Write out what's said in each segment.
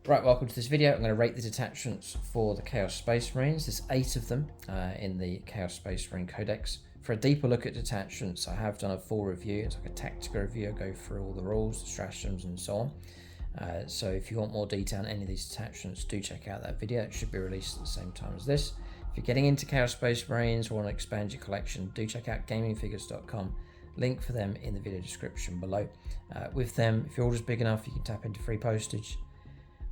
Right, welcome to this video. I'm going to rate the detachments for the Chaos Space Marines. There's 8 of them in the Chaos Space Marine Codex. For a deeper look at detachments, I have done a full review. It's like a tactical review. I go through all the rules, the stratagems, and so on. So if you want more detail on any of these detachments, do check out that video. It should be released at the same time as this. If you're getting into Chaos Space Marines or want to expand your collection, do check out gamingfigures.com. Link for them in the video description below. With them, if your order's big enough, you can tap into free postage.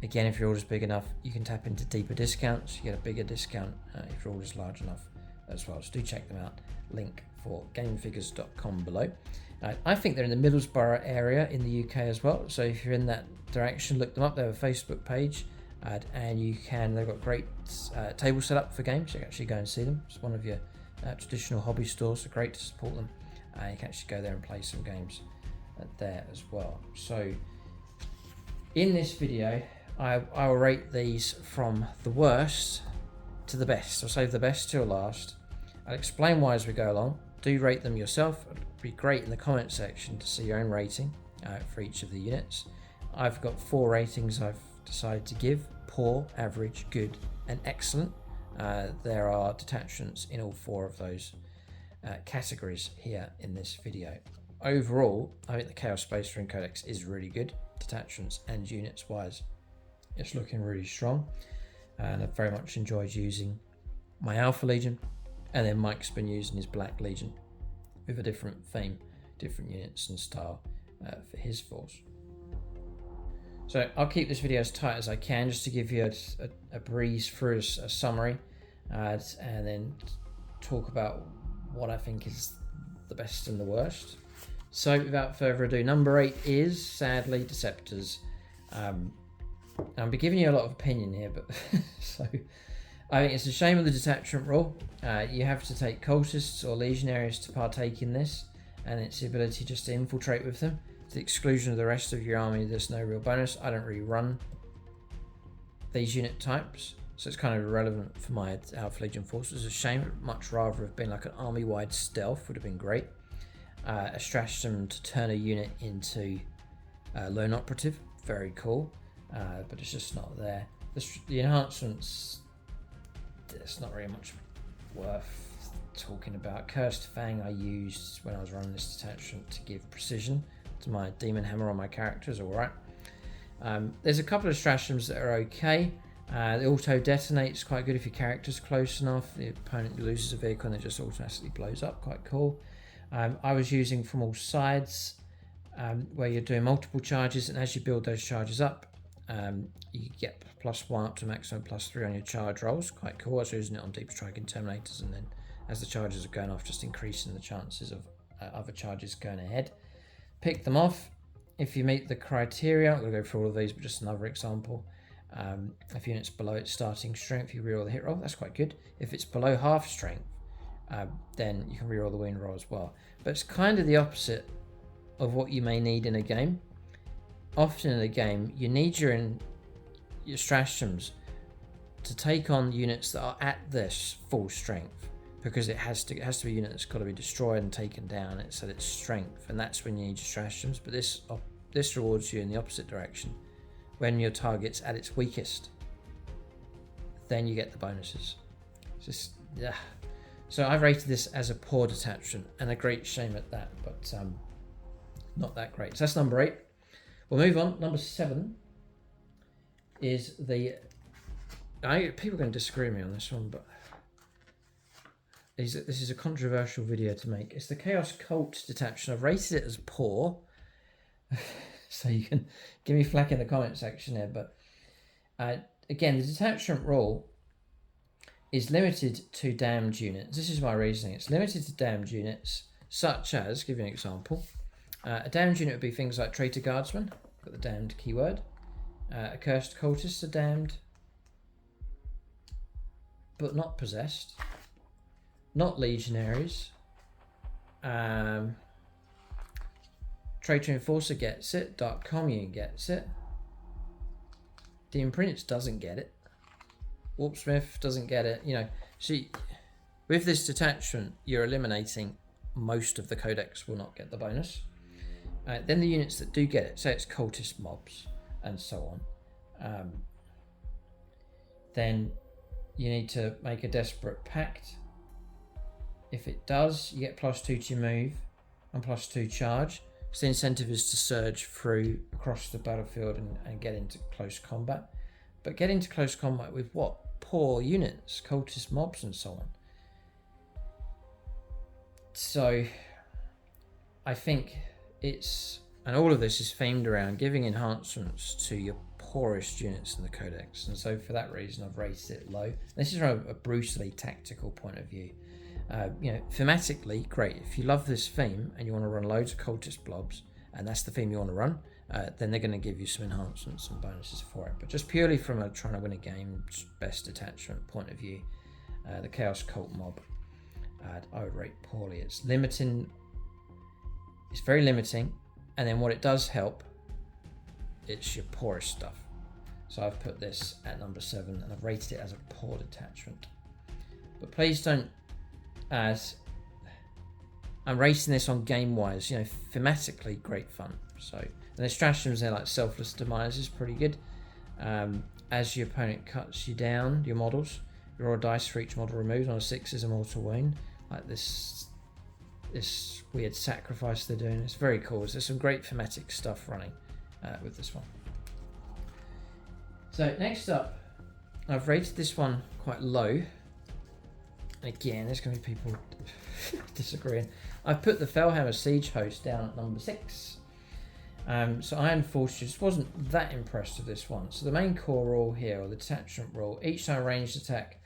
Again, if your order's big enough, you can tap into deeper discounts. You get a bigger discount if your order's large enough as well. So do check them out. Link for gamingfigures.com below. I think they're in the Middlesbrough area in the UK as well. So if you're in that direction, look them up. They have a Facebook page, and they've got great table set up for games. You can actually go and see them. It's one of your traditional hobby stores, so great to support them. You can actually go there and play some games there as well. So in this video, I will rate these from the worst to the best. I'll save the best till last. I'll explain why as we go along. Do rate them yourself. It'd be great in the comment section to see your own rating for each of the units. I've got 4 ratings I've decided to give: poor, average, good, and excellent. There are detachments in all 4 of those categories here in this video. Overall, I think the Chaos Space Marine Codex is really good, detachments and units wise. It's looking really strong, and I've very much enjoyed using my Alpha Legion, and then Mike's been using his Black Legion with a different theme, different units and style for his force. So I'll keep this video as tight as I can, just to give you a breeze through a summary, and then talk about what I think is the best and the worst. So without further ado, number 8 is sadly Deceptors. I'll be giving you a lot of opinion here, but so I think it's a shame of the detachment rule. You have to take cultists or legionaries to partake in this, and its ability just to infiltrate with them to the exclusion of the rest of your army. There's no real bonus. I don't really run these unit types, so it's kind of irrelevant for my Alpha Legion force. It's a shame. I'd much rather have been like an army-wide stealth, would have been great. A stratagem to turn a unit into lone operative, very cool. But it's just not there. The enhancements, it's not really much worth talking about. Cursed Fang I used when I was running this detachment to give precision to my Demon Hammer on my characters, alright. There's a couple of stratagems that are okay. The auto detonates quite good if your character's close enough. The opponent loses a vehicle and it just automatically blows up, quite cool. I was using from all sides, where you're doing multiple charges, and as you build those charges up, you get +1 up to maximum +3 on your charge rolls. Quite cool. I was using it on Deep Striking Terminators, and then as the charges are going off, just increasing the chances of other charges going ahead. Pick them off if you meet the criteria. I'm going to go through all of these, but just another example. If unit's below its starting strength, you reroll the hit roll. That's quite good. If it's below half strength, then you can reroll the wound roll as well. But it's kind of the opposite of what you may need in a game. Often in a game, you need your stratagems to take on units that are at this full strength, because it has to be a unit that's got to be destroyed and taken down. It's at its strength, and that's when you need your stratagems. But this rewards you in the opposite direction. When your target's at its weakest, then you get the bonuses. It's just, yeah. So I've rated this as a poor detachment, and a great shame at that, but not that great. So that's number 8. We'll move on. Number 7 is the... people are going to disagree with me on this one, but this is a controversial video to make. It's the Chaos Cult Detachment. I've rated it as poor, so you can give me flack in the comment section there. But again, the detachment rule is limited to damned units. This is my reasoning. It's limited to damned units, such as, give you an example. A damned unit would be things like Traitor Guardsmen, got the damned keyword. Accursed Cultists are damned, but not possessed. Not Legionaries. Traitor Enforcer gets it. Dark Commune gets it. The Imprints doesn't get it. Warpsmith doesn't get it. You know, see, with this detachment, you're eliminating most of the Codex will not get the bonus. Then the units that do get it, say it's cultist mobs and so on, then you need to make a Desperate Pact. If it does, you get +2 to your move and +2 charge. So the incentive is to surge through across the battlefield and get into close combat. But get into close combat with what? Poor units, cultist mobs and so on. So I think it's, and all of this is themed around giving enhancements to your poorest units in the Codex. And so for that reason, I've rated it low. This is from a brutally tactical point of view. Thematically, great. If you love this theme and you want to run loads of cultist blobs, and that's the theme you want to run, then they're going to give you some enhancements and bonuses for it. But just purely from a trying to win a game, best detachment point of view, the Chaos Cult mob, I would rate poorly. It's limiting. It's very limiting, and then what it does help, it's your poorest stuff. So I've put this at number 7, and I've rated it as a poor detachment. But please don't, as I'm rating this on game wise, thematically great fun. So, and the stratagems there, like Selfless Demise, is pretty good. As your opponent cuts you down, your models, you roll a dice for each model removed. On a 6 is a mortal wound. Like this weird sacrifice they're doing. It's very cool. There's some great thematic stuff running with this one. So next up, I've rated this one quite low. Again, there's going to be people disagreeing. I've put the Fellhammer Siege Host down at number 6. So Iron Force just wasn't that impressed with this one. So the main core rule here, or the detachment rule, each time a ranged attack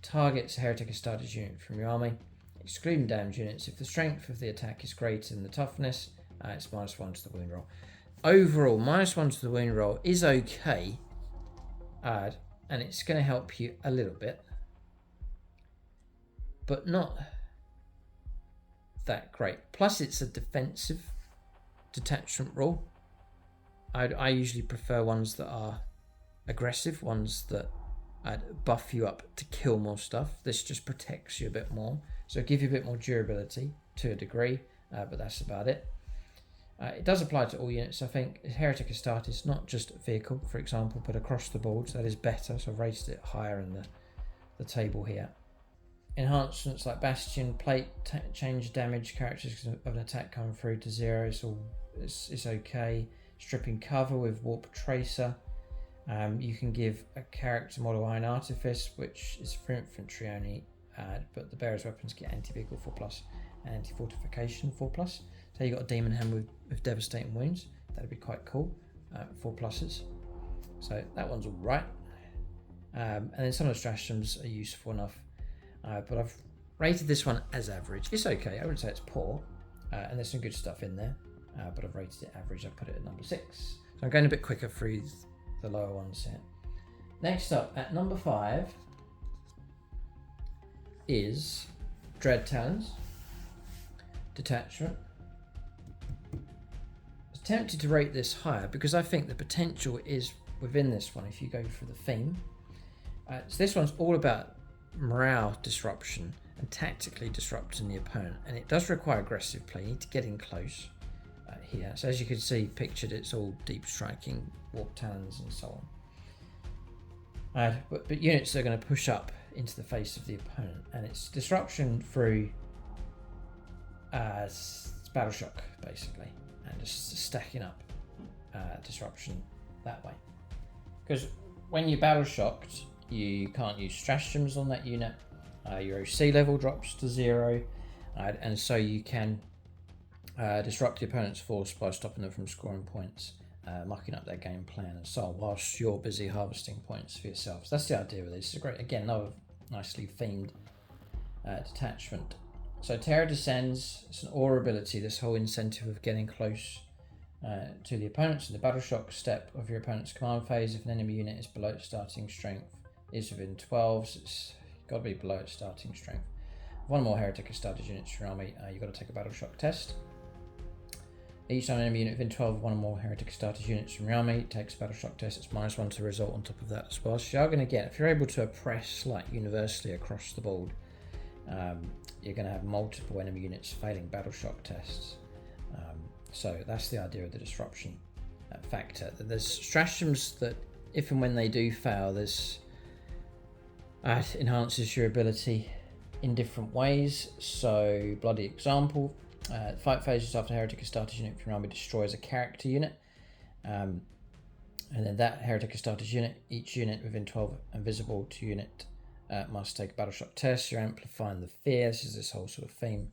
targets a Heretic Astartes unit from your army, excluding damaged units. If the strength of the attack is greater than the toughness, it's -1 to the wound roll. Overall, -1 to the wound roll is okay, and it's going to help you a little bit, but not that great. Plus, it's a defensive detachment rule. I usually prefer ones that are aggressive, ones that buff you up to kill more stuff. This just protects you a bit more, so give you a bit more durability to a degree, but that's about it. It does apply to all units, I think. Heretic Astartes, not just vehicle, for example, but across the board, so that is better. So I've rated it higher in the table here. Enhancements like Bastion, Plate, change damage characteristics of an attack coming through to 0. It's okay. Stripping cover with Warp Tracer. You can give a character model Iron Artifice, which is for infantry only, but the bearer's weapons get anti-vehicle 4+, and anti-fortification 4+. So you got a demon hand with devastating wounds. That'd be quite cool. 4+. So that one's all right. And then some of the stratagems are useful enough. But I've rated this one as average. It's okay. I wouldn't say it's poor. And there's some good stuff in there. But I've rated it average. I put it at number 6. So I'm going a bit quicker through the lower ones here. Next up, at number 5, is Dread Talons. Detachment. I was tempted to rate this higher because I think the potential is within this one if you go for the theme. So this one's all about morale disruption and tactically disrupting the opponent, and it does require aggressive play. You need to get in close here. So as you can see pictured, it's all deep striking, warp talons and so on. But units are going to push up into the face of the opponent, and it's disruption through battle shock basically, and just stacking up disruption that way. Because when you're battle shocked, you can't use stratagems on that unit. Your OC level drops to 0, and so you can disrupt the opponent's force by stopping them from scoring points, mucking up their game plan and so on, whilst you're busy harvesting points for yourself. So that's the idea of this. It's a great, again, another nicely themed detachment. So Terror Descends, it's an aura ability, this whole incentive of getting close to the opponents in the battle shock step of your opponent's command phase. If an enemy unit is below its starting strength, is within 12, so it's got to be below its starting strength. One more Heretic Astartes units from your army, you've got to take a battle shock test. Each time an enemy unit within 12 of one or more Heretic Astartes units from your army takes a battle shock test, it's -1 to the result on top of that as well. So you are going to get, if you're able to oppress like universally across the board, you're going to have multiple enemy units failing battle shock tests. So that's the idea of the disruption factor. There's stratagems that if and when they do fail, this enhances your ability in different ways. So, bloody example, fight phases after Heretic Astartes unit from your army destroys a character unit. And then that Heretic Astartes unit, each unit within 12 and visible to unit must take a battle shock test. You're amplifying the fear. This is this whole sort of theme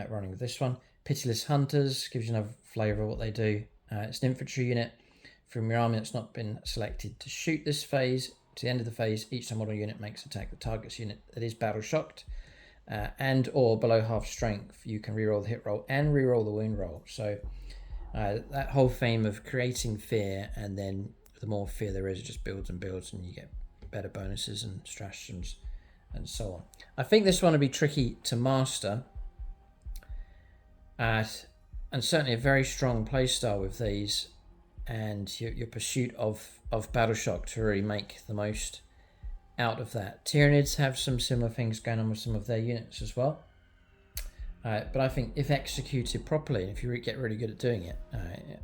running with this one. Pitiless Hunters gives you another flavour of what they do. It's an infantry unit from your army that's not been selected to shoot this phase. To the end of the phase, each time model unit makes attack the target's unit that is battle shocked and or below half strength. You can reroll the hit roll and reroll the wound roll. So that whole theme of creating fear, and then the more fear there is, it just builds and builds, and you get better bonuses and stratagems and so on. I think this one will be tricky to master, and certainly a very strong playstyle with these, and your pursuit of battle shock to really make the most out of that. Tyranids have some similar things going on with some of their units as well. But I think if executed properly, if you get really good at doing it,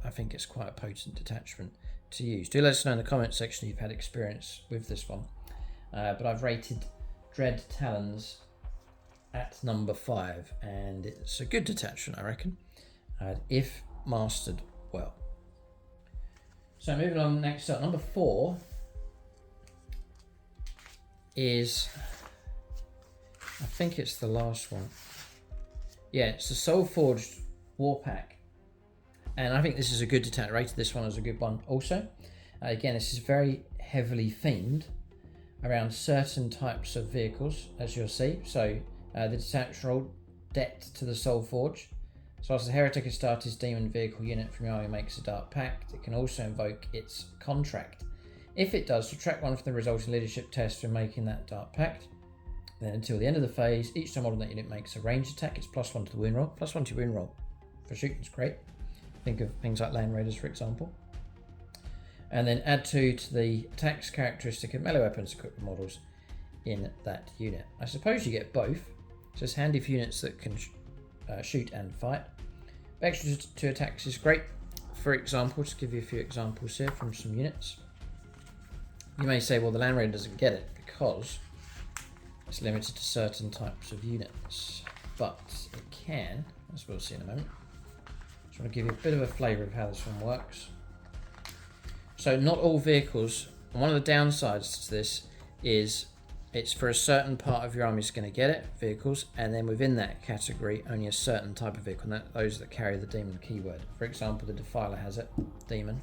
I think it's quite a potent detachment to use. Do let us know in the comments section if you've had experience with this one. But I've rated Dread Talons at number 5, and it's a good detachment, I reckon, if mastered well. So moving on, next up, number 4 is, I think it's the last one. Yeah, it's the Soulforged War Pack, and I think this is a good detachment. Rated this one as a good one also. Again, this is very heavily themed around certain types of vehicles, as you'll see. So the detachment roll Debt to the Soulforge. So as the Heretic Astartes demon vehicle unit from your army makes a Dark Pact, it can also invoke its contract. If it does, subtract 1 from the resulting leadership test for making that Dark Pact. Then until the end of the phase, each time model that unit makes a ranged attack, it's +1 to the wound roll. +1 to your wound roll for shooting is great. Think of things like Land Raiders, for example. And then add 2 to the attacks characteristic of melee weapons equipped with models in that unit. I suppose you get both. So it's handy for units that can shoot and fight. Extra 2 attacks is great. For example, just give you a few examples here from some units. You may say, well, the Land Raider doesn't get it because it's limited to certain types of units, but it can, as we'll see in a moment. Just want to give you a bit of a flavour of how this one works. So not all vehicles, and one of the downsides to this is it's for a certain part of your army is going to get it, vehicles, and then within that category, only a certain type of vehicle, and those that carry the demon keyword. For example, the Defiler has it, demon.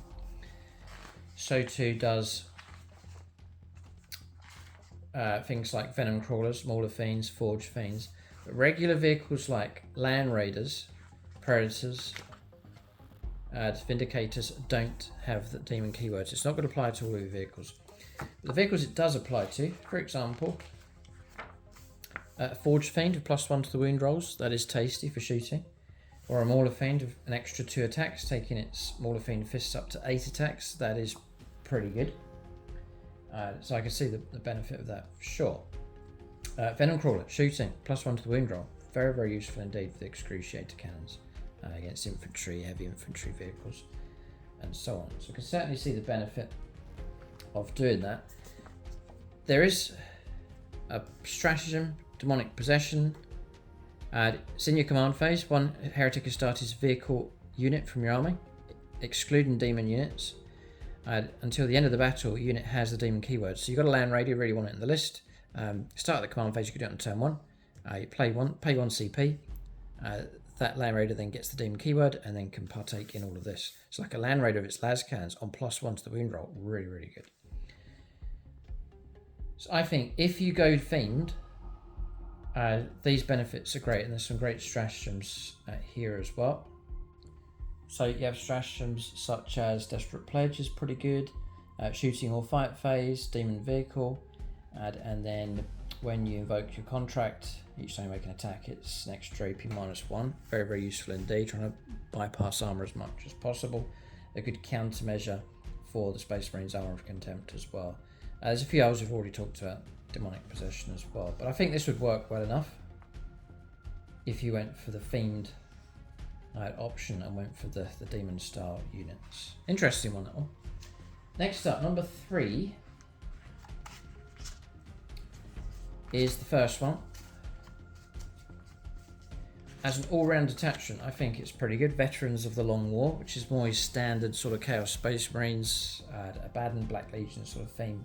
So too does things like Venom Crawlers, Mauler Fiends, Forge Fiends. But regular vehicles like Land Raiders, Predators, Vindicators don't have the demon keywords. It's not going to apply to all of your vehicles. But the vehicles it does apply to, for example, Forge Fiend with +1 to the wound rolls, that is tasty for shooting. Or a Mauler Fiend with an extra 2 attacks, taking its Mauler Fiend fists up to 8 attacks, that is pretty good. So I can see the benefit of that for sure. Venom Crawler, shooting, +1 to the wound roll. Very, very useful indeed for the excruciator cannons against infantry, heavy infantry vehicles, and so on. So I can certainly see the benefit of doing that. There is a stratagem, Demonic Possession. It's in your command phase. 1 Heretic Astartes vehicle unit from your army, excluding demon units. Until the end of the battle, unit has the demon keyword. So you've got a Land Raider, you really want it in the list. Start at the command phase, you can do it on turn 1. You pay 1 CP. That Land Raider then gets the demon keyword and then can partake in all of this. It's like a Land Raider of its las cannons on +1 to the wound roll. Really, really good. So I think if you go themed, these benefits are great, and there's some great stratagems here as well. So you have stratagems such as Desperate Pledge is pretty good, shooting or fight phase, demon vehicle, and then when you invoke your contract, each time you make an attack, it's an extra AP -1. Very, very useful indeed, trying to bypass armor as much as possible. A good countermeasure for the Space Marines Armor of Contempt as well. There's a few others we've already talked about, Demonic Possession as well, but I think this would work well enough if you went for the themed option and went for the demon style units. Interesting one, that one. Next up, number 3 is the first one. As an all-round detachment, I think it's pretty good. Veterans of the Long War, which is more standard sort of Chaos Space Marines, Abaddon, Black Legion sort of theme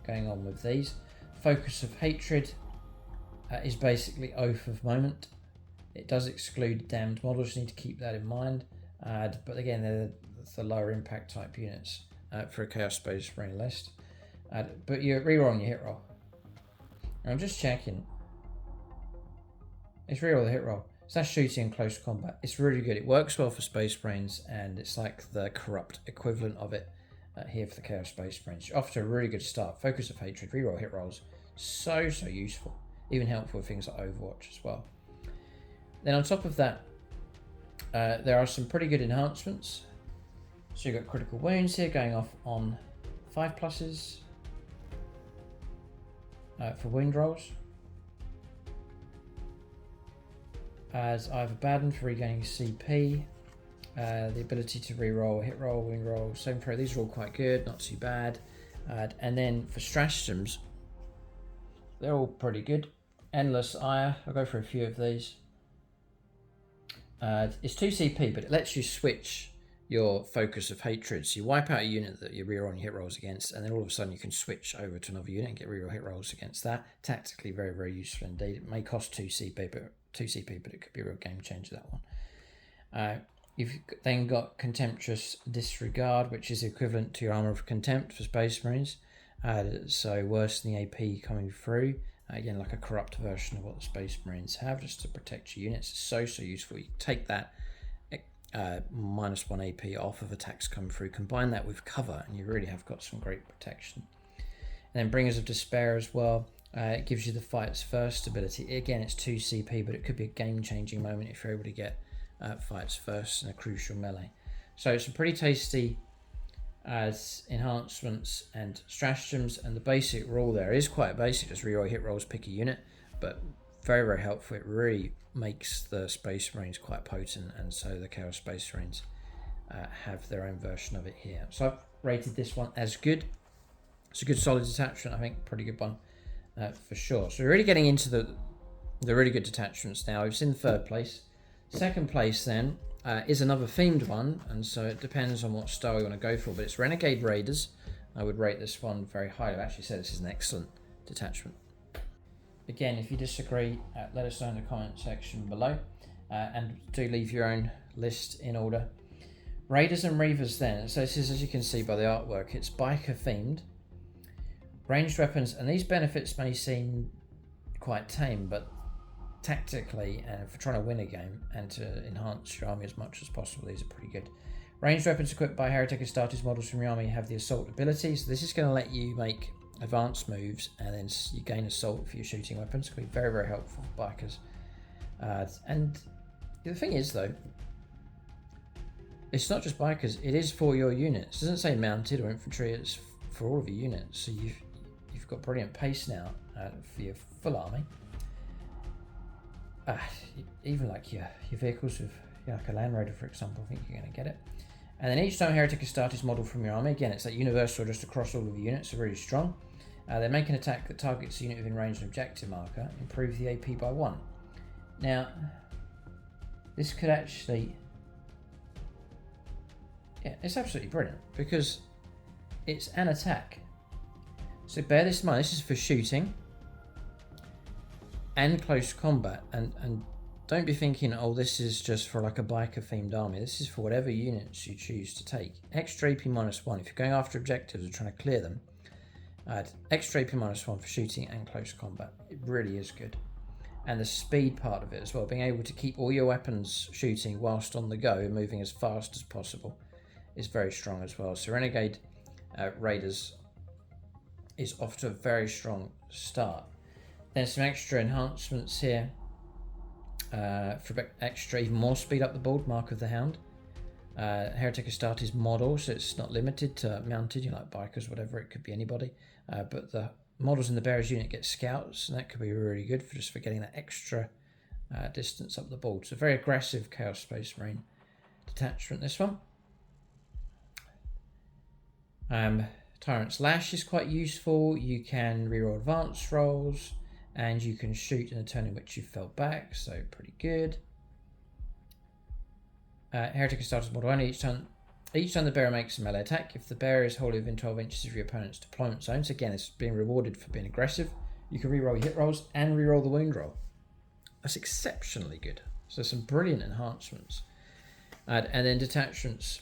going on with these. Focus of Hatred is basically Oath of Moment. It does exclude damned models, you need to keep that in mind. But again, they're the lower impact type units for a Chaos Space Marine list. But you're rerolling your hit roll. And I'm just checking. It's reroll the hit roll. So that's shooting in close combat. It's really good. It works well for Space Marines, and it's like the corrupt equivalent of it here for the Chaos Space Marines. You're off to a really good start. Focus of Hatred, reroll hit rolls. So useful. Even helpful with things like Overwatch as well. Then on top of that, there are some pretty good enhancements. So you've got critical wounds here going off on 5+ for wound rolls. As I have Abaddon for regaining CP, the ability to reroll, hit roll, wing roll, same throw. These are all quite good, not too bad. And then for stratagems, they're all pretty good. Endless Ire, I'll go for a few of these. It's 2 CP, but it lets you switch your Focus of Hatred. So you wipe out a unit that you're rerolling hit rolls against, and then all of a sudden you can switch over to another unit and get reroll hit rolls against that. Tactically very useful indeed. It may cost 2 CP, but it could be a real game changer, that one. You've then got Contemptuous Disregard, which is equivalent to your Armor of Contempt for Space Marines. So worse than the AP coming through. Again, like a corrupt version of what the Space Marines have, just to protect your units. It's so useful. You take that -1 AP off of attacks coming through, combine that with cover, and you really have got some great protection. And then Bringers of Despair as well. It gives you the Fights First ability. Again, it's 2 CP, but it could be a game-changing moment if you're able to get Fights First in a crucial melee. So it's some pretty tasty as enhancements and stratagems, and the basic rule there is quite basic. Just reroll hit rolls, pick a unit, but very helpful. It really makes the Space Marines quite potent, and so the Chaos Space Marines have their own version of it here. So I've rated this one as good. It's a good solid detachment, I think, pretty good one for sure. So we're really getting into the really good detachments now. We've seen third place. Second place then is another themed one, and so it depends on what style you want to go for, but it's Renegade Raiders. I would rate this one very highly. I've actually said this is an excellent detachment. Again, if you disagree, let us know in the comment section below, and do leave your own list in order. Raiders and Reavers then, so this is, as you can see by the artwork, it's biker themed. Ranged weapons, and these benefits may seem quite tame, but tactically and for trying to win a game and to enhance your army as much as possible, these are pretty good. Ranged weapons equipped by Heretic Astartes models from your army have the assault ability, so this is going to let you make advanced moves, and then you gain assault for your shooting weapons. It's going to be very helpful for bikers. And the thing is though, it's not just bikers, it is for your units. It doesn't say mounted or infantry, it's for all of your units. So you've got brilliant pace now for your full army. Even like your vehicles with like a Land Raider, for example, I think you're going to get it. And then each time Heretic Astartes model from your army, again, it's that universal just across all of your units, so really strong. They make an attack that targets a unit within range of an objective marker, improve the AP by 1. Now, this could actually, it's absolutely brilliant, because it's an attack. So bear this in mind, this is for shooting and close combat, and don't be thinking, oh, this is just for like a biker themed army. This is for whatever units you choose to take. Extra AP -1 if you're going after objectives or trying to clear them. Extra AP -1 for shooting and close combat. It really is good. And the speed part of it as well, being able to keep all your weapons shooting whilst on the go and moving as fast as possible, is very strong as well. So Renegade Raiders is off to a very strong start. There's some extra enhancements here for extra, even more speed up the board. Mark of the Hound. Heretic Astartes model, so it's not limited to mounted, you know, like bikers, whatever, it could be anybody. But the models in the bearers unit get scouts, and that could be really good for just for getting that extra distance up the board. So very aggressive Chaos Space Marine detachment, this one. Tyrant's Lash is quite useful. You can reroll advanced rolls, and you can shoot in a turn in which you fell back, so pretty good. Heretic starters model only. Each time the bearer makes a melee attack, if the bearer is wholly within 12 inches of your opponent's deployment zone, so again, it's being rewarded for being aggressive, you can reroll your hit rolls and reroll the wound roll. That's exceptionally good. So some brilliant enhancements. And then detachments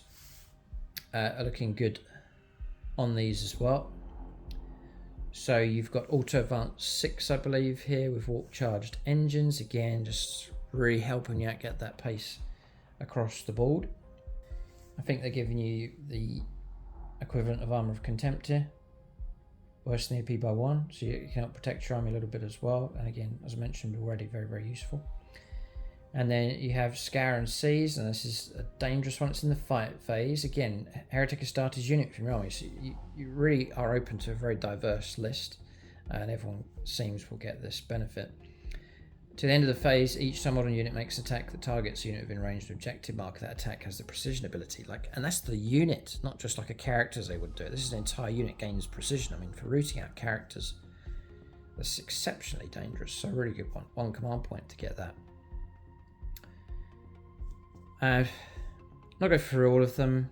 are looking good on these as well. So you've got auto advance 6, I believe, here with warp charged engines. Again, just really helping you out get that pace across the board. I think they're giving you the equivalent of Armor of Contempt here. Worse than the AP by 1, so you can help protect your army a little bit as well. And again, as I mentioned already, very, very useful. And then you have Scour and Seize, and this is a dangerous one. It's in the fight phase. Again, Heretic Astartes unit from your army, so you really are open to a very diverse list, and everyone seems will get this benefit. To the end of the phase, each modern unit makes an attack that targets a unit within range of objective marker. That attack has the precision ability, and that's the unit, not just like a character as they would do it. This is an entire unit gains precision. I mean, for rooting out characters, that's exceptionally dangerous. So a really good one. 1 command point to get that. Not go through all of them.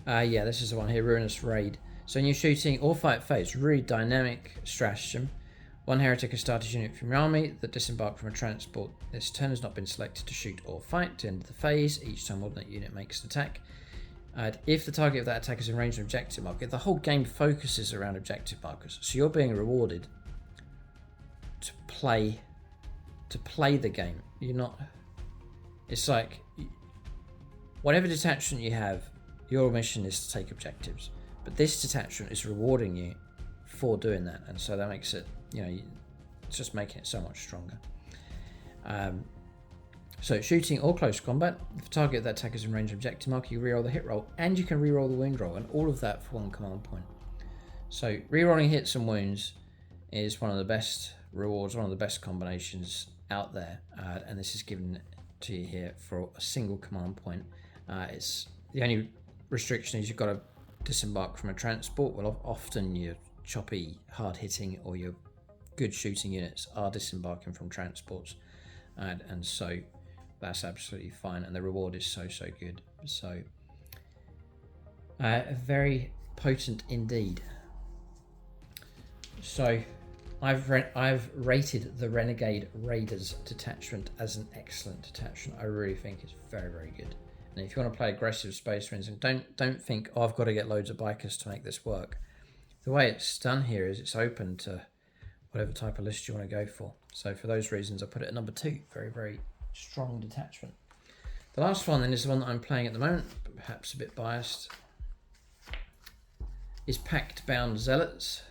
Yeah, this is the one here, Ruinous Raid. So in your shooting or fight phase, really dynamic stratagem. 1 Heretic Astartes unit from your army that disembarked from a transport this turn has not been selected to shoot or fight. To end the phase, each time alternate unit makes an attack. If the target of that attack is in range of an objective marker, the whole game focuses around objective markers. So you're being rewarded to play the game. You're not. It's like whatever detachment you have, your mission is to take objectives. But this detachment is rewarding you for doing that, and so that makes it, it's just making it so much stronger. So shooting or close combat, if the target of that attack is in range of objective marker, you reroll the hit roll and you can reroll the wound roll, and all of that for 1 command point. So rerolling hits and wounds is one of the best rewards, one of the best combinations out there, and this is given to you here for a single command point. It's the only restriction is you've got to disembark from a transport. Well, often your choppy, hard-hitting or your good shooting units are disembarking from transports, and so that's absolutely fine, and the reward is so good. So very potent indeed. So I've rated the Renegade Raiders detachment as an excellent detachment. I really think it's very good. And if you want to play aggressive Space Marines, and don't think, oh, I've got to get loads of bikers to make this work. The way it's done here is it's open to whatever type of list you want to go for. So for those reasons, I put it at number 2. Very strong detachment. The last one then is the one that I'm playing at the moment, but perhaps a bit biased, is Packbound Zealots.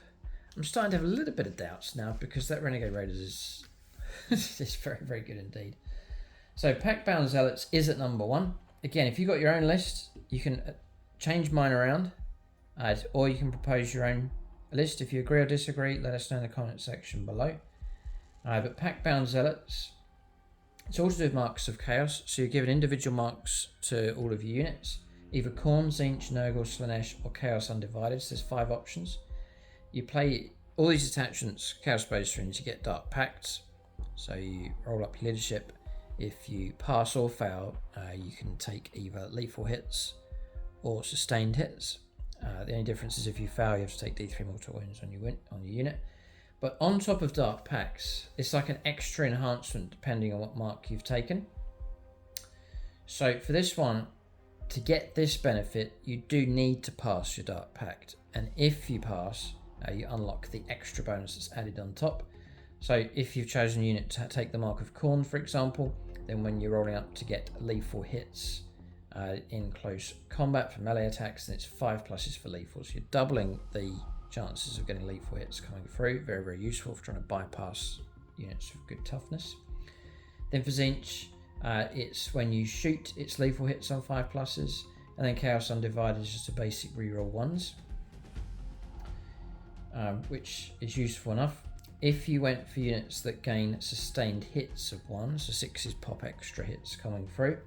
I'm starting to have a little bit of doubts now because that Renegade Raiders is very good indeed. So Packbound Zealots is at number 1. Again, if you've got your own list, you can change mine around, or you can propose your own list. If you agree or disagree, let us know in the comment section below. But Packbound Zealots, it's all to do with marks of chaos. So you're given individual marks to all of your units, either Khorne, Tzeentch, Nurgle, Slaanesh, or Chaos Undivided. So there's 5 options. You play all these attachments, Chaos Space Marines, you get Dark Pacts. So you roll up your leadership. If you pass or fail, you can take either lethal hits or sustained hits. The only difference is if you fail, you have to take D3 mortal wounds on your unit. But on top of Dark Pacts, it's like an extra enhancement depending on what mark you've taken. So for this one, to get this benefit, you do need to pass your Dark Pact. And if you pass, you unlock the extra bonus that's added on top. So if you've chosen a unit to take the mark of Khorne, for example, then when you're rolling up to get lethal hits in close combat for melee attacks, then it's 5 pluses for lethal. So you're doubling the chances of getting lethal hits coming through. Very useful for trying to bypass units with good toughness. Then for Tzeentch, it's when you shoot, it's lethal hits on 5 pluses, and then Chaos Undivided is just a basic reroll 1s, which is useful enough. If you went for units that gain sustained hits of 1, so 6s pop extra hits coming through.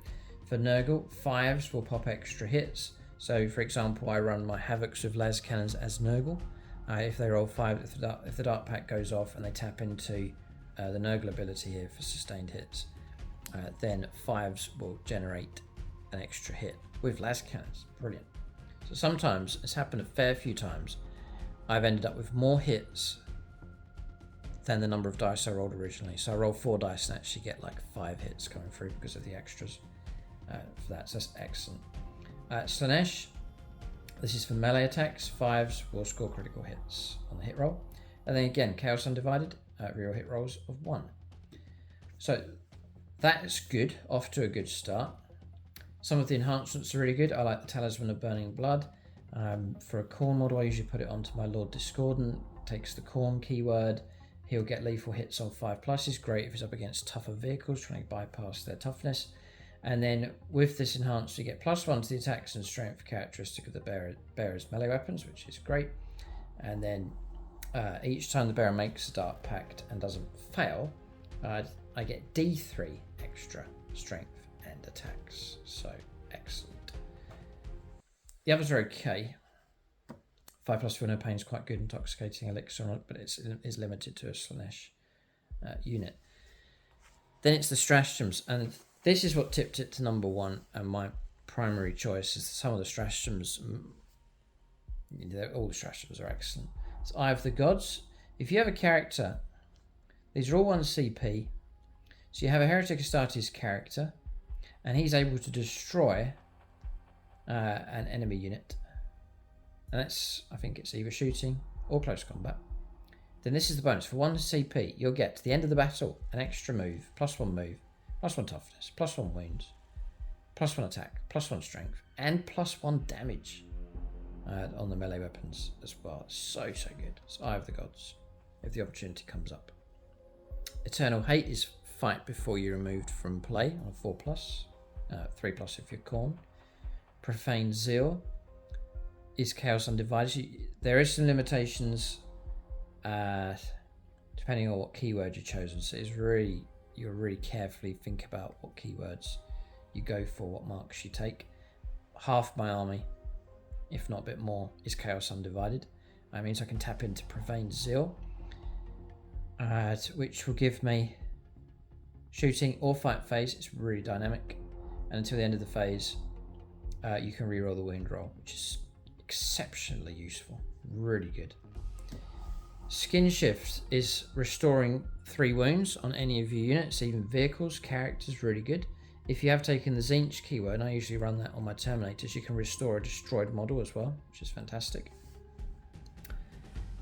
For Nurgle, 5s will pop extra hits, So, for example, I run my Havocs with las cannons as Nurgle. If they roll 5, if the Dark Pack goes off and they tap into the Nurgle ability here for sustained hits, then 5s will generate an extra hit with las cannons. Brilliant. So sometimes, it's happened a fair few times, I've ended up with more hits than the number of dice I rolled originally. So I roll 4 dice and actually get like 5 hits coming through because of the extras for that. So that's excellent. Slanesh, this is for melee attacks. 5s will score critical hits on the hit roll. And then again, Chaos Undivided, real hit rolls of 1. So that's good, off to a good start. Some of the enhancements are really good. I like the Talisman of Burning Blood. For a Khorne model, I usually put it onto my Lord Discordant. Takes the Khorne keyword. He'll get lethal hits on 5+. Is great if he's up against tougher vehicles, trying to bypass their toughness. And then with this enhanced, you get +1 to the attacks and strength characteristic of the bearer's melee weapons, which is great. And then each time the bearer makes a Dark Pact and doesn't fail, I get D3 extra strength and attacks. So excellent. The others are okay. 5+ for no pain is quite good. Intoxicating elixir on it, but it is limited to a Slanesh unit. Then it's the stratagems, and this is what tipped it to number 1. And my primary choice is some of the stratagems. All the stratagems are excellent. It's Eye of the Gods. If you have a character, these are all 1 CP. So you have a Heretic Astartes character, and he's able to destroy an enemy unit. And that's, I think it's either shooting or close combat. Then this is the bonus. For 1 CP, you'll get to the end of the battle an extra move, +1 move, +1 toughness, +1 wounds, +1 attack, +1 strength, and +1 damage on the melee weapons as well. So good. It's Eye of the Gods, if the opportunity comes up. Eternal Hate is fight before you're removed from play on 4+, 3+ if you're Khorne. Profane Zeal is Chaos Undivided. There is some limitations depending on what keyword you've chosen. So it's really, you really carefully think about what keywords you go for, what marks you take. Half my army, if not a bit more, is Chaos Undivided. That means I can tap into Profane Zeal, which will give me shooting or fight phase. It's really dynamic, and until the end of the phase, you can reroll the wound roll, which is exceptionally useful. Really good. Skin Shift is restoring 3 wounds on any of your units, even vehicles, characters. Really good. If you have taken the Tzeentch keyword, and I usually run that on my Terminators, you can restore a destroyed model as well, which is fantastic.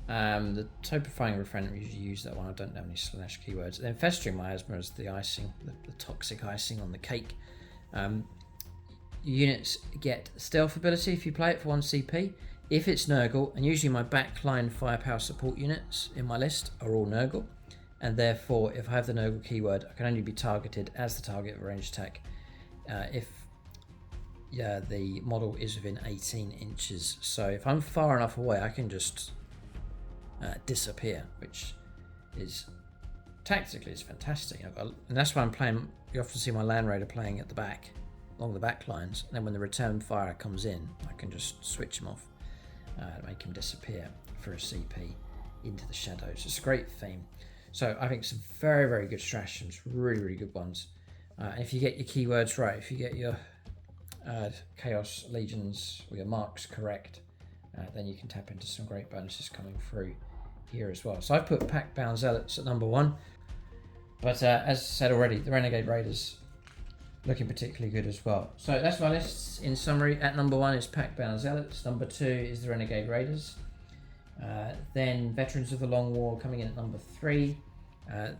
The Topifying Referendum, we usually use that one. I don't know any Slanesh keywords. Then Festering Miasma is the icing, the toxic icing on the cake. Units get stealth ability if you play it for 1 CP. If it's Nurgle, and usually my backline firepower support units in my list are all Nurgle, and therefore if I have the Nurgle keyword, I can only be targeted as the target of a ranged attack if the model is within 18 inches. So if I'm far enough away, I can just disappear, which is tactically is fantastic. And that's why I'm playing. You often see my Land Raider playing at the back, along the back lines, and then when the return fire comes in, I can just switch him off, make him disappear for a CP into the shadows. It's a great theme. So I think some very, very good stratagems, really, really good ones. If you get your keywords right, if you get your Chaos Legions or your marks correct, then you can tap into some great bonuses coming through here as well. So I've put Packbound Zealots at number 1, but as I said already, the Renegade Raiders looking particularly good as well. So that's my list in summary. At number 1 is Packbound Zealots. Number 2 is the Renegade Raiders. Then Veterans of the Long War coming in at number 3.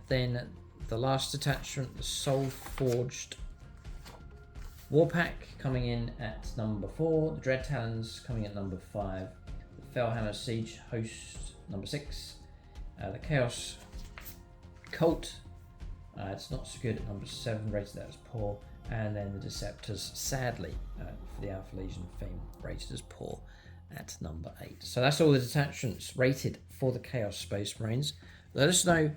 Then the last detachment, the Soulforged War Pack, coming in at number 4. The Dread Talons coming at number 5. The Fellhammer Siege Host, number 6. The Chaos Cult, it's not so good at number 7, rated that as poor. And then the Deceptors, sadly, for the Alpha Legion theme, rated as poor at number 8. So that's all the detachments rated for the Chaos Space Marines. Let us know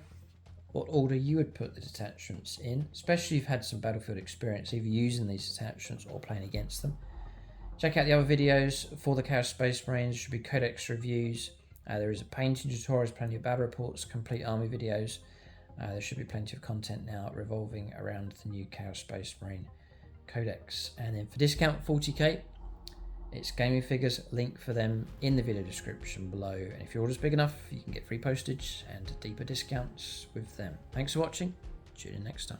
what order you would put the detachments in, especially if you've had some battlefield experience, either using these detachments or playing against them. Check out the other videos for the Chaos Space Marines. Should be Codex reviews. There is a painting tutorial, plenty of battle reports, complete army videos. There should be plenty of content now revolving around the new Chaos Space Marine Codex. And then for discount 40k, it's gaming figures. Link for them in the video description below. And if your order's big enough, you can get free postage and deeper discounts with them. Thanks for watching. Tune in next time.